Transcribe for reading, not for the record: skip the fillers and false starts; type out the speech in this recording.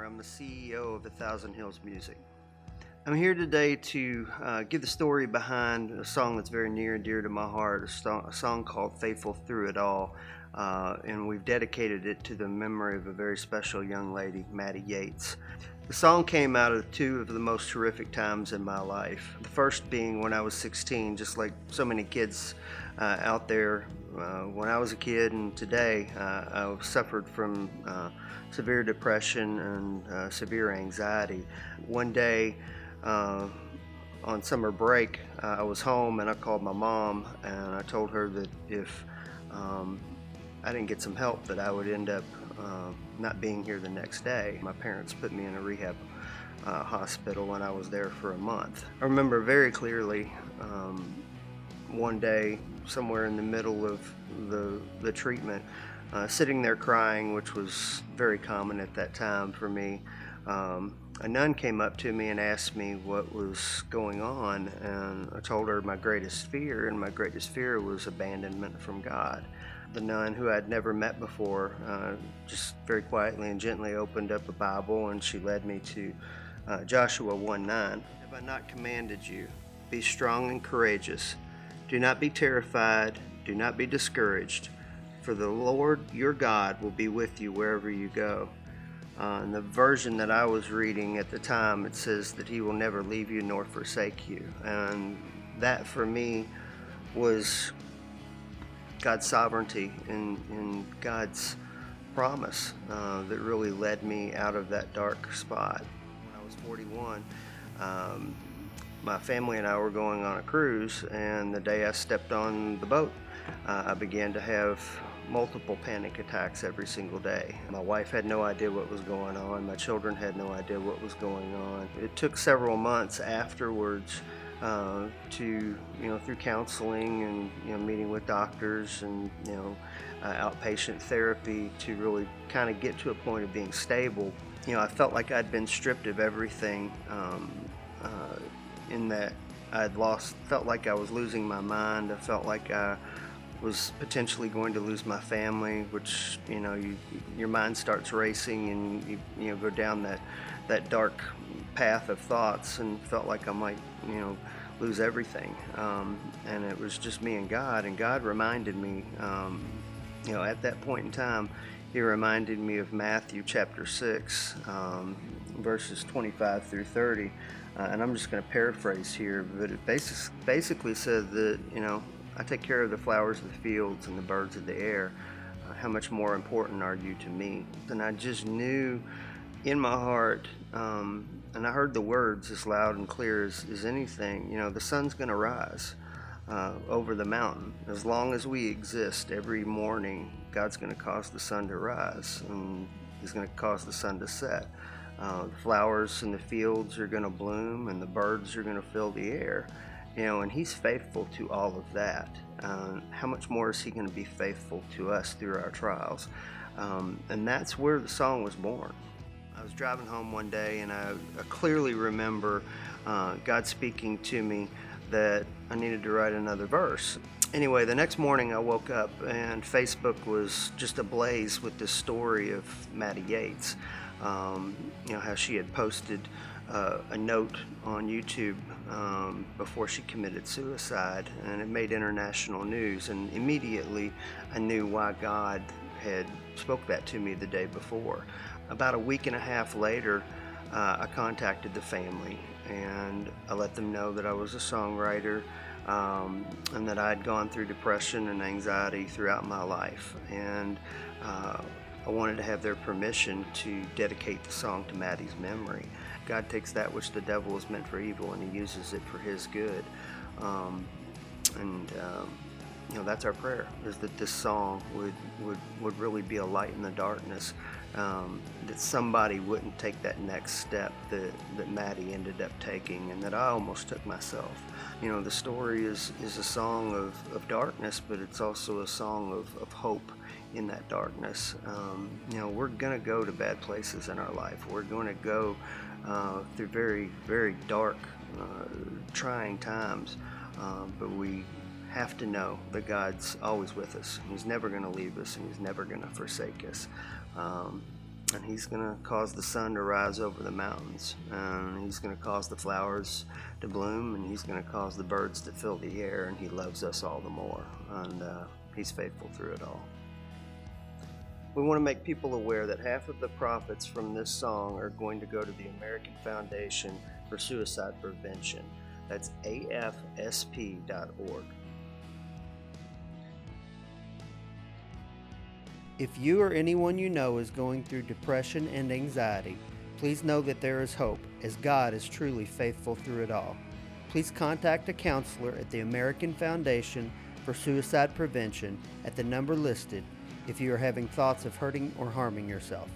I'm the CEO of 1,000 Hills Music. I'm here today to give the story behind a song that's very near and dear to my heart, a song called Faithful Through It All, and we've dedicated it to the memory of a very special young lady, Maddie Yates. The song came out of two of the most horrific times in my life. The first being when I was 16, just like so many kids out there when I was a kid and today, I suffered from severe depression and severe anxiety. One day on summer break, I was home and I called my mom and I told her that if I didn't get some help that I would end up not being here the next day. My parents put me in a rehab hospital and I was there for a month. I remember very clearly one day somewhere in the middle of the treatment, sitting there crying, which was very common at that time for me. A nun came up to me and asked me what was going on, and I told her my greatest fear, and my greatest fear was abandonment from God. The nun, who I'd never met before, just very quietly and gently opened up a Bible, and she led me to Joshua 1:9. Have I not commanded you? Be strong and courageous. Do not be terrified. Do not be discouraged. For the Lord your God will be with you wherever you go. In the version that I was reading at the time, it says that he will never leave you nor forsake you. And that for me was God's sovereignty and God's promise that really led me out of that dark spot. When I was 41, my family and I were going on a cruise, and the day I stepped on the boat, I began to have multiple panic attacks every single day. My wife had no idea what was going on. My children had no idea what was going on. It took several months afterwards to, through counseling and, meeting with doctors and, outpatient therapy to really kind of get to a point of being stable. I felt like I'd been stripped of everything in that felt like I was losing my mind. I felt like I was potentially going to lose my family, which your mind starts racing and you go down that dark path of thoughts, and felt like I might lose everything, and it was just me and God reminded me at that point in time. He reminded me of Matthew chapter 6 verses 25 through 30, and I'm just going to paraphrase here, but it basically said that I take care of the flowers of the fields and the birds of the air. How much more important are you to me? And I just knew in my heart, and I heard the words as loud and clear as anything, the sun's going to rise over the mountain. As long as we exist, every morning, God's going to cause the sun to rise, and He's going to cause the sun to set. The flowers in the fields are going to bloom, and the birds are going to fill the air. And He's faithful to all of that. How much more is He going to be faithful to us through our trials? And that's where the song was born. I was driving home one day, and I clearly remember God speaking to me that I needed to write another verse. Anyway, the next morning I woke up, and Facebook was just ablaze with this story of Maddie Yates. How she had posted a note on YouTube before she committed suicide, and it made international news, and immediately I knew why God had spoke that to me the day before. About a week and a half later, I contacted the family, and I let them know that I was a songwriter, and that I had gone through depression and anxiety throughout my life, and I wanted to have their permission to dedicate the song to Maddie's memory. God takes that which the devil has meant for evil, and He uses it for His good. that's our prayer, is that this song would really be a light in the darkness, that somebody wouldn't take that next step that Maddie ended up taking, and that I almost took myself. The story is a song of darkness, but it's also a song of hope in that darkness. We're going to go to bad places in our life. We're going to go through very, very dark, trying times, but we have to know that God's always with us. He's never going to leave us, and He's never going to forsake us. And He's going to cause the sun to rise over the mountains. And He's going to cause the flowers to bloom, and He's going to cause the birds to fill the air, and He loves us all the more. And He's faithful through it all. We want to make people aware that half of the profits from this song are going to go to the American Foundation for Suicide Prevention. That's afsp.org. If you or anyone you know is going through depression and anxiety, please know that there is hope, as God is truly faithful through it all. Please contact a counselor at the American Foundation for Suicide Prevention at the number listed if you are having thoughts of hurting or harming yourself.